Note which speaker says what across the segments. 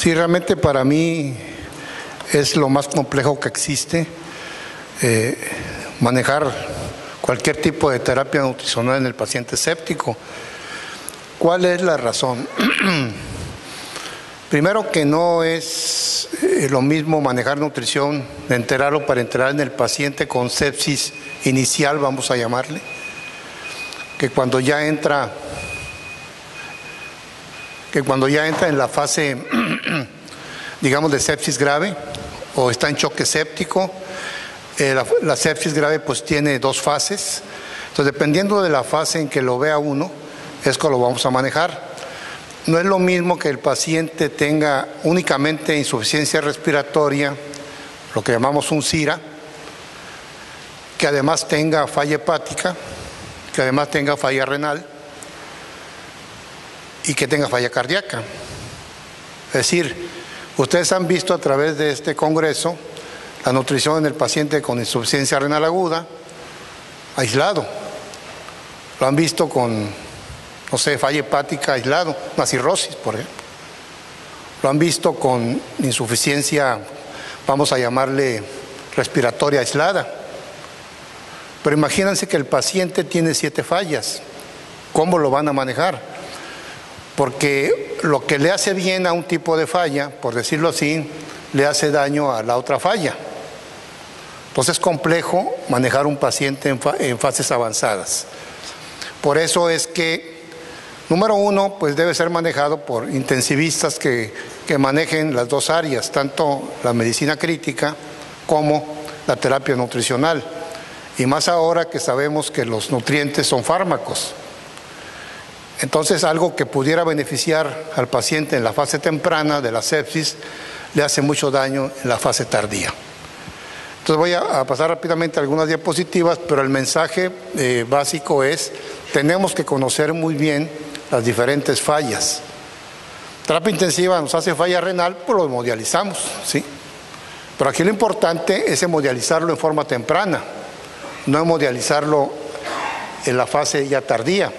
Speaker 1: Sí, realmente para mí es lo más complejo que existe, manejar cualquier tipo de terapia nutricional en el paciente séptico. ¿Cuál es la razón? Primero, que no es lo mismo manejar nutrición enteral para entrar en el paciente con sepsis inicial, vamos a llamarle, que cuando ya entra en la fase, digamos, de sepsis grave o está en choque séptico. La sepsis grave pues tiene dos fases, entonces dependiendo de la fase en que lo vea uno, es que lo vamos a manejar. No es lo mismo que el paciente tenga únicamente insuficiencia respiratoria, lo que llamamos un SIRA, que además tenga falla hepática, que además tenga falla renal y que tenga falla cardíaca. Es decir, ustedes han visto a través de este congreso la nutrición en el paciente con insuficiencia renal aguda, aislado. Lo han visto con, no sé, falla hepática aislado, una cirrosis, por ejemplo. Lo han visto con insuficiencia, vamos a llamarle respiratoria aislada. Pero imagínense que el paciente tiene 7 fallas. ¿Cómo lo van a manejar? Porque lo que le hace bien a un tipo de falla, por decirlo así, le hace daño a la otra falla. Entonces es complejo manejar un paciente en fases avanzadas. Por eso es que, número uno, pues debe ser manejado por intensivistas que manejen las dos áreas, tanto la medicina crítica como la terapia nutricional. Y más ahora que sabemos que los nutrientes son fármacos. Entonces, algo que pudiera beneficiar al paciente en la fase temprana de la sepsis le hace mucho daño en la fase tardía. Entonces voy a pasar rápidamente algunas diapositivas, pero el mensaje básico es: tenemos que conocer muy bien las diferentes fallas. Terapia intensiva nos hace falla renal, pues lo hemodializamos, ¿sí? Pero aquí lo importante es hemodializarlo en forma temprana, no hemodializarlo en la fase ya tardía.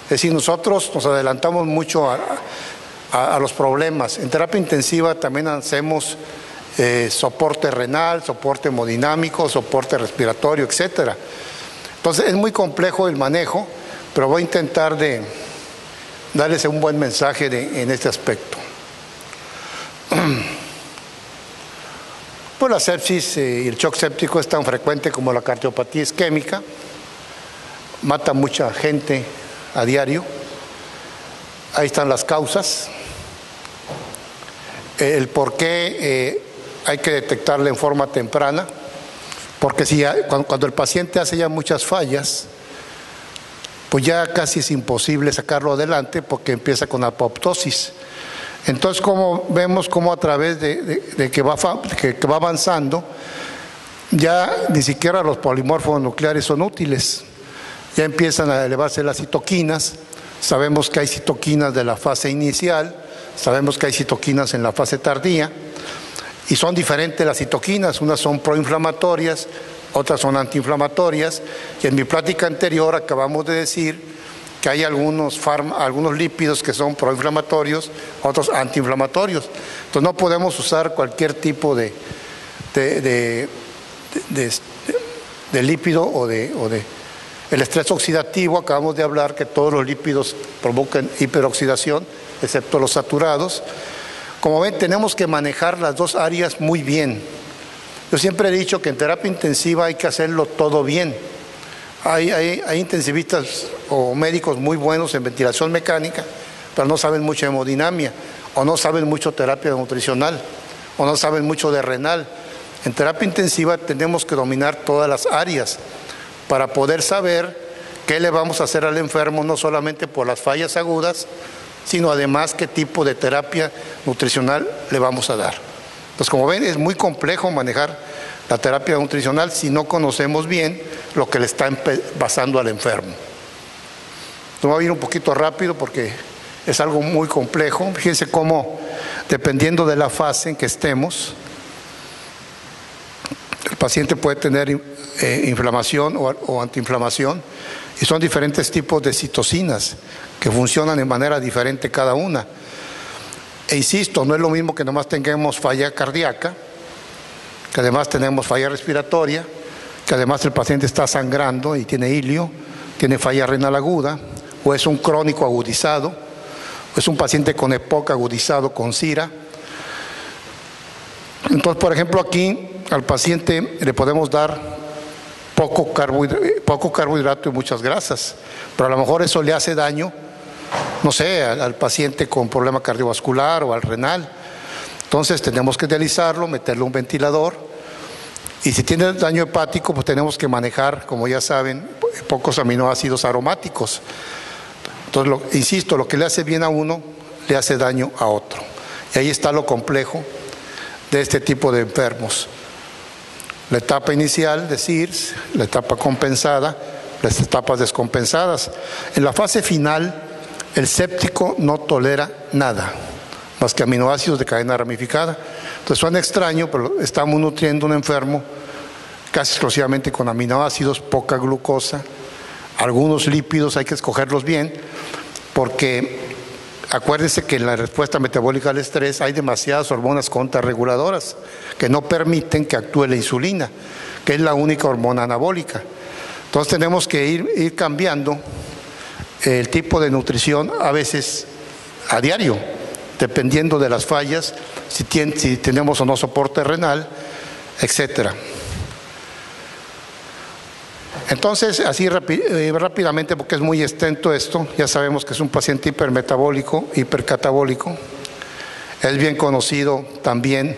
Speaker 1: Es decir, nosotros nos adelantamos mucho a los problemas. En terapia intensiva también hacemos soporte renal, soporte hemodinámico, soporte respiratorio, etcétera. Entonces es muy complejo el manejo, pero voy a intentar de darles un buen mensaje en este aspecto. Pues la sepsis y el shock séptico es tan frecuente como la cardiopatía isquémica, mata mucha gente a diario. Ahí están las causas, el por qué hay que detectarla en forma temprana, porque si cuando el paciente hace ya muchas fallas, pues ya casi es imposible sacarlo adelante porque empieza con apoptosis. Entonces, como vemos cómo a través de que va avanzando, ya ni siquiera los polimorfos nucleares son útiles. Ya empiezan a elevarse las citoquinas. Sabemos que hay citoquinas de la fase inicial, sabemos que hay citoquinas en la fase tardía, y son diferentes las citoquinas. Unas son proinflamatorias, otras son antiinflamatorias, y en mi plática anterior acabamos de decir que hay algunos lípidos que son proinflamatorios, otros antiinflamatorios. Entonces no podemos usar cualquier tipo de lípido o de el estrés oxidativo. Acabamos de hablar que todos los lípidos provocan hiperoxidación, excepto los saturados. Como ven, tenemos que manejar las dos áreas muy bien. Yo siempre he dicho que en terapia intensiva hay que hacerlo todo bien. Hay intensivistas o médicos muy buenos en ventilación mecánica, pero no saben mucho de hemodinamia, o no saben mucho de terapia nutricional, o no saben mucho de renal. En terapia intensiva tenemos que dominar todas las áreas para poder saber qué le vamos a hacer al enfermo, no solamente por las fallas agudas, sino además qué tipo de terapia nutricional le vamos a dar. Pues como ven, es muy complejo manejar la terapia nutricional si no conocemos bien lo que le está pasando al enfermo. No voy a ir un poquito rápido porque es algo muy complejo. Fíjense cómo, dependiendo de la fase en que estemos, el paciente puede tener inflamación o antiinflamación, y son diferentes tipos de citocinas que funcionan de manera diferente cada una. E insisto, no es lo mismo que nomás tengamos falla cardíaca, que además tenemos falla respiratoria, que además el paciente está sangrando y tiene ilio, tiene falla renal aguda, o es un crónico agudizado, o es un paciente con EPOC agudizado con CIRA. Entonces, por ejemplo, aquí al paciente le podemos dar poco carbohidrato y muchas grasas, pero a lo mejor eso le hace daño, no sé, al paciente con problema cardiovascular o al renal. Entonces tenemos que dializarlo, meterle un ventilador, y si tiene daño hepático, pues tenemos que manejar, como ya saben, pocos aminoácidos aromáticos. Entonces, insisto, lo que le hace bien a uno, le hace daño a otro. Y ahí está lo complejo de este tipo de enfermos. La etapa inicial de CIRS, la etapa compensada, las etapas descompensadas. En la fase final, el séptico no tolera nada, más que aminoácidos de cadena ramificada. Entonces suena extraño, pero estamos nutriendo a un enfermo casi exclusivamente con aminoácidos, poca glucosa, algunos lípidos, hay que escogerlos bien, porque acuérdense que en la respuesta metabólica al estrés hay demasiadas hormonas contrarreguladoras que no permiten que actúe la insulina, que es la única hormona anabólica. Entonces tenemos que ir cambiando el tipo de nutrición, a veces a diario, dependiendo de las fallas, si tenemos o no soporte renal, etcétera. Entonces, así rápidamente, porque es muy extenso esto, ya sabemos que es un paciente hipermetabólico, hipercatabólico. Es bien conocido también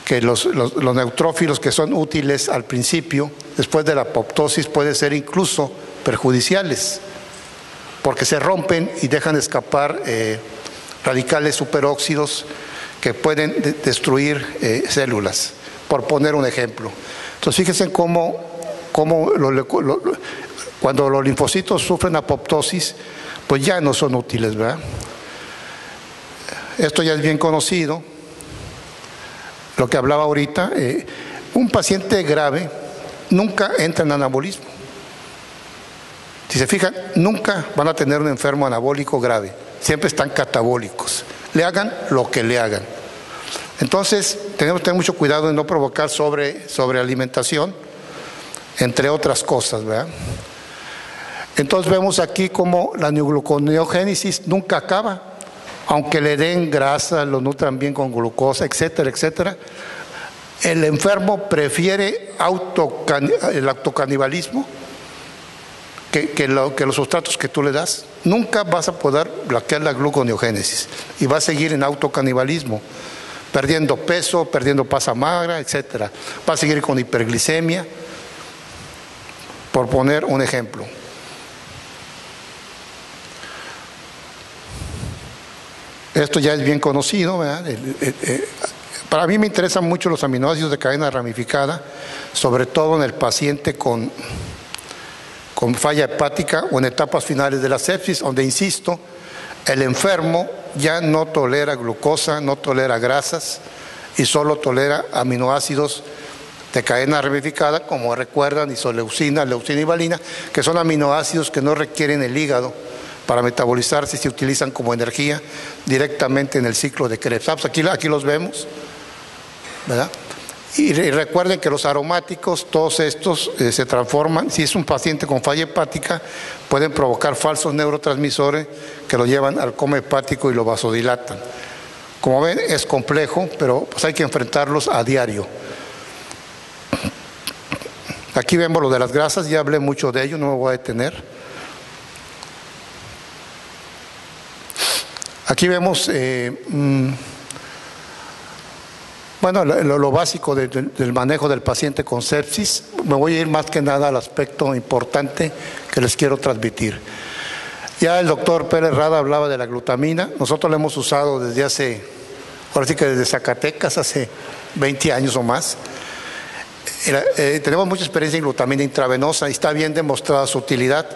Speaker 1: que los neutrófilos que son útiles al principio, después de la apoptosis, pueden ser incluso perjudiciales, porque se rompen y dejan escapar radicales superóxidos que pueden destruir células, por poner un ejemplo. Entonces, fíjense cómo cuando los linfocitos sufren apoptosis, pues ya no son útiles, ¿verdad? Esto ya es bien conocido, lo que hablaba ahorita. Un paciente grave nunca entra en anabolismo. Si se fijan, nunca van a tener un enfermo anabólico grave, siempre están catabólicos, le hagan lo que le hagan. Entonces, tenemos que tener mucho cuidado de no provocar sobrealimentación, entre otras cosas, ¿verdad? Entonces vemos aquí como la neogluconeogénesis nunca acaba, aunque le den grasa, lo nutran bien con glucosa, etcétera, etcétera. El enfermo prefiere el autocanibalismo que los sustratos que tú le das. Nunca vas a poder bloquear la gluconeogénesis y va a seguir en autocanibalismo, perdiendo peso, perdiendo masa magra, etcétera. Va a seguir con hiperglicemia, por poner un ejemplo. Esto ya es bien conocido, ¿verdad? Para mí me interesan mucho los aminoácidos de cadena ramificada, sobre todo en el paciente con falla hepática o en etapas finales de la sepsis, donde, insisto, el enfermo ya no tolera glucosa, no tolera grasas y solo tolera aminoácidos de cadena ramificada, como recuerdan, isoleucina, leucina y valina, que son aminoácidos que no requieren el hígado para metabolizarse y se utilizan como energía directamente en el ciclo de Krebs. Aquí los vemos, ¿verdad? Y recuerden que los aromáticos, todos estos se transforman. Si es un paciente con falla hepática, pueden provocar falsos neurotransmisores que lo llevan al coma hepático y lo vasodilatan. Como ven, es complejo, pero pues hay que enfrentarlos a diario. Aquí vemos lo de las grasas, ya hablé mucho de ello, no me voy a detener. Aquí vemos bueno, lo básico del manejo del paciente con sepsis. Me voy a ir más que nada al aspecto importante que les quiero transmitir. Ya el doctor Pérez Rada hablaba de la glutamina. Nosotros la hemos usado desde desde Zacatecas, hace 20 años o más. Tenemos mucha experiencia en glutamina intravenosa y está bien demostrada su utilidad.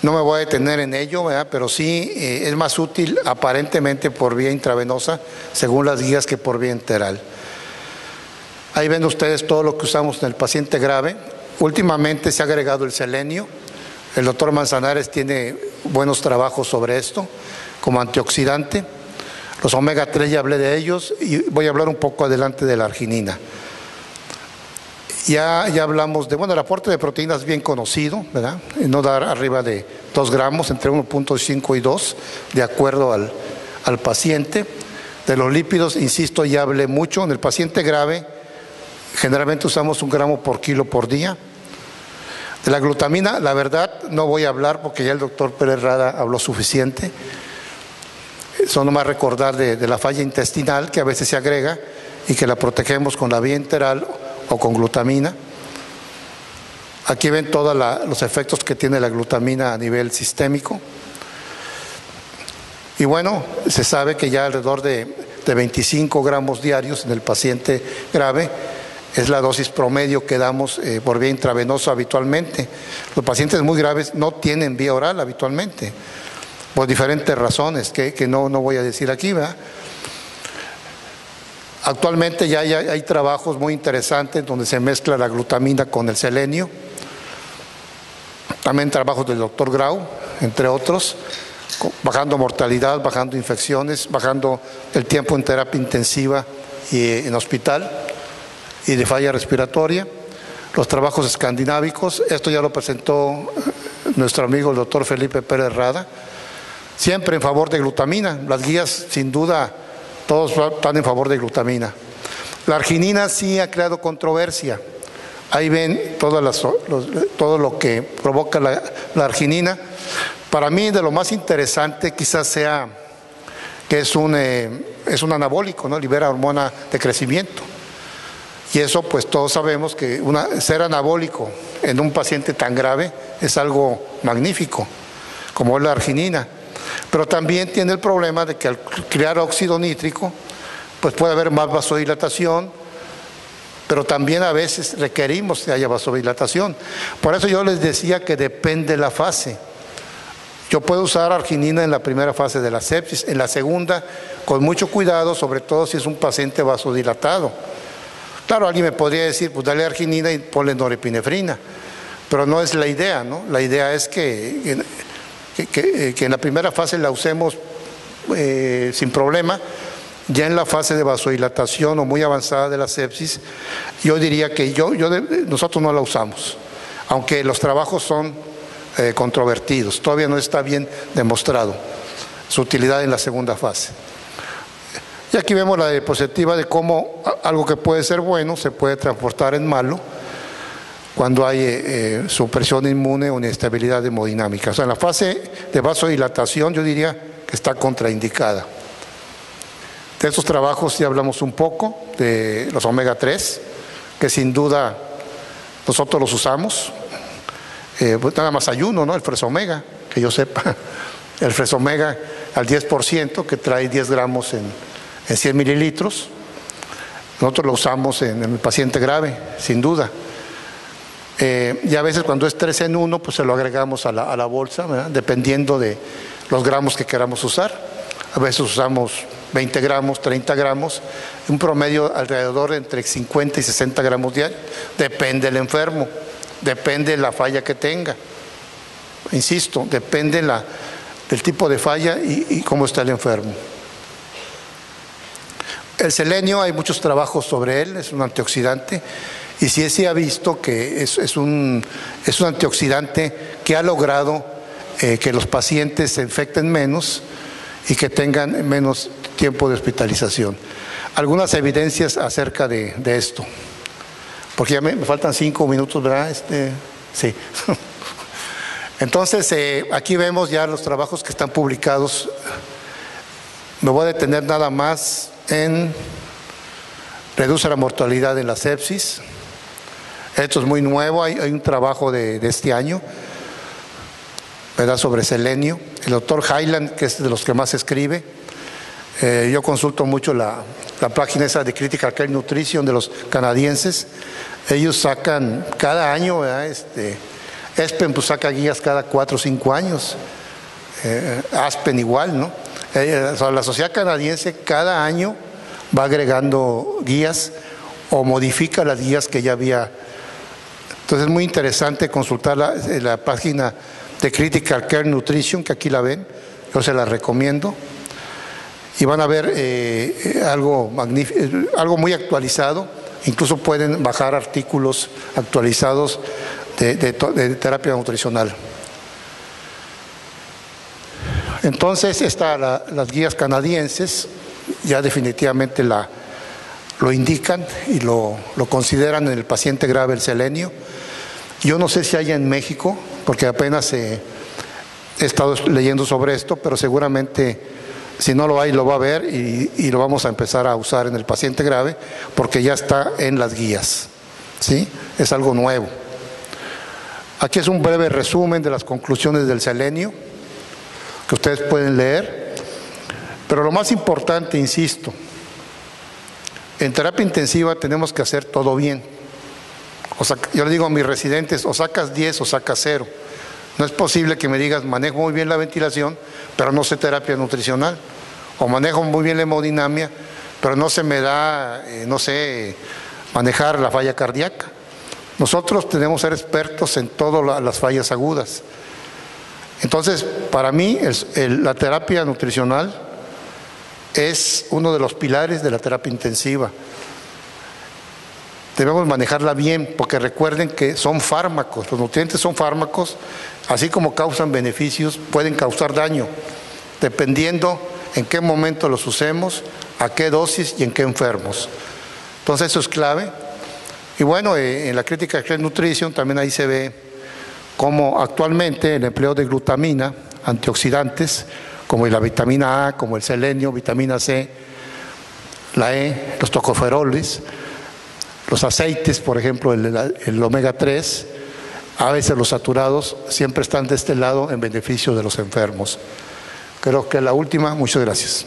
Speaker 1: No me voy a detener en ello, ¿verdad? Pero sí es más útil aparentemente por vía intravenosa, según las guías, que por vía enteral. Ahí ven ustedes todo lo que usamos en el paciente grave. Últimamente se ha agregado el selenio. El doctor Manzanares tiene buenos trabajos sobre esto como antioxidante. Los omega 3 ya hablé de ellos y voy a hablar un poco adelante de la arginina. Ya hablamos de, bueno, el aporte de proteínas es bien conocido, ¿verdad? No dar arriba de 2 gramos, entre 1.5 y 2, de acuerdo al paciente. De los lípidos, insisto, ya hablé mucho. En el paciente grave, generalmente usamos 1 gramo por kilo por día. De la glutamina, la verdad, no voy a hablar porque ya el doctor Pérez Rada habló suficiente. Eso nomás recordar de la falla intestinal que a veces se agrega y que la protegemos con la vía enteral o con glutamina. Aquí ven todos los efectos que tiene la glutamina a nivel sistémico. Y bueno, se sabe que ya alrededor de 25 gramos diarios en el paciente grave es la dosis promedio que damos por vía intravenosa habitualmente. Los pacientes muy graves no tienen vía oral habitualmente, por diferentes razones que no voy a decir aquí, ¿verdad? Actualmente ya hay trabajos muy interesantes donde se mezcla la glutamina con el selenio. También trabajos del doctor Grau, entre otros, bajando mortalidad, bajando infecciones, bajando el tiempo en terapia intensiva y en hospital y de falla respiratoria. Los trabajos escandinávicos, esto ya lo presentó nuestro amigo el doctor Felipe Pérez Rada, siempre en favor de glutamina. Las guías, sin duda, todos están en favor de glutamina. La arginina sí ha creado controversia. Ahí ven todo lo que provoca la arginina. Para mí, de lo más interesante quizás sea que es un anabólico, ¿no? Libera hormona de crecimiento. Y eso, pues todos sabemos que ser anabólico en un paciente tan grave es algo magnífico, como es la arginina. Pero también tiene el problema de que al crear óxido nítrico, pues puede haber más vasodilatación, pero también a veces requerimos que haya vasodilatación. Por eso yo les decía que depende de la fase. Yo puedo usar arginina en la primera fase de la sepsis, en la segunda, con mucho cuidado, sobre todo si es un paciente vasodilatado. Claro, alguien me podría decir, pues dale arginina y ponle norepinefrina, pero no es la idea, ¿no? La idea es que en la primera fase la usemos sin problema. Ya en la fase de vasodilatación o muy avanzada de la sepsis, yo diría que nosotros no la usamos, aunque los trabajos son controvertidos, todavía no está bien demostrado su utilidad en la segunda fase. Y aquí vemos la diapositiva de cómo algo que puede ser bueno se puede transportar en malo cuando hay supresión inmune o inestabilidad hemodinámica. O sea, en la fase de vasodilatación yo diría que está contraindicada. De estos trabajos ya hablamos un poco, de los omega 3, que sin duda nosotros los usamos. Pues nada más hay uno, ¿no? El Fresomega, que yo sepa. El Fresomega al 10%, que trae 10 gramos en 100 mililitros. Nosotros lo usamos en el paciente grave, sin duda. Y a veces cuando es 3 en 1, pues se lo agregamos a la bolsa, ¿verdad? Dependiendo de los gramos que queramos usar. A veces usamos 20 gramos, 30 gramos, un promedio alrededor entre 50 y 60 gramos diarios. Depende del enfermo, depende de la falla que tenga. Insisto, depende del tipo de falla y cómo está el enfermo. El selenio, hay muchos trabajos sobre él, es un antioxidante. Y sí se ha visto que es un antioxidante que ha logrado que los pacientes se infecten menos y que tengan menos tiempo de hospitalización. Algunas evidencias acerca de esto, porque ya me faltan 5 minutos, ¿verdad? Sí. Entonces, aquí vemos ya los trabajos que están publicados. Me voy a detener nada más en reduce la mortalidad en la sepsis. Esto es muy nuevo, hay un trabajo de este año, ¿verdad?, sobre selenio. El doctor Highland, que es de los que más escribe, yo consulto mucho la página esa de Critical Care Nutrition de los canadienses. Ellos sacan cada año, ¿verdad? Espen pues saca guías cada 4 o 5 años, Aspen igual, ¿no? La sociedad canadiense cada año va agregando guías o modifica las guías que ya había. Entonces es muy interesante consultar la página de Critical Care Nutrition, que aquí la ven, yo se la recomiendo. y van a ver algo magnífico, algo muy actualizado. Incluso pueden bajar artículos actualizados de terapia nutricional. Entonces, las guías canadienses ya definitivamente lo indican y lo consideran en el paciente grave el selenio. Yo no sé si hay en México, porque apenas he estado leyendo sobre esto, pero seguramente si no lo hay, lo va a ver y lo vamos a empezar a usar en el paciente grave, porque ya está en las guías, ¿sí? Es algo nuevo. Aquí es un breve resumen de las conclusiones del selenio, que ustedes pueden leer, pero lo más importante, insisto, en terapia intensiva tenemos que hacer todo bien. O sea, yo le digo a mis residentes, o sacas 10 o sacas 0. No es posible que me digas, manejo muy bien la ventilación, pero no sé terapia nutricional. O manejo muy bien la hemodinamia, pero no se me da, no sé, manejar la falla cardíaca. Nosotros tenemos que ser expertos en todas las fallas agudas. Entonces, para mí, la terapia nutricional es uno de los pilares de la terapia intensiva. Debemos manejarla bien, porque recuerden que son fármacos, los nutrientes son fármacos, así como causan beneficios, pueden causar daño, dependiendo en qué momento los usemos, a qué dosis y en qué enfermos. Entonces eso es clave. Y bueno, en la crítica de Nutrition también ahí se ve cómo actualmente el empleo de glutamina, antioxidantes, como la vitamina A, como el selenio, vitamina C, la E, los tocoferoles, los aceites, por ejemplo, el omega 3, a veces los saturados, siempre están de este lado en beneficio de los enfermos. Creo que la última. Muchas gracias.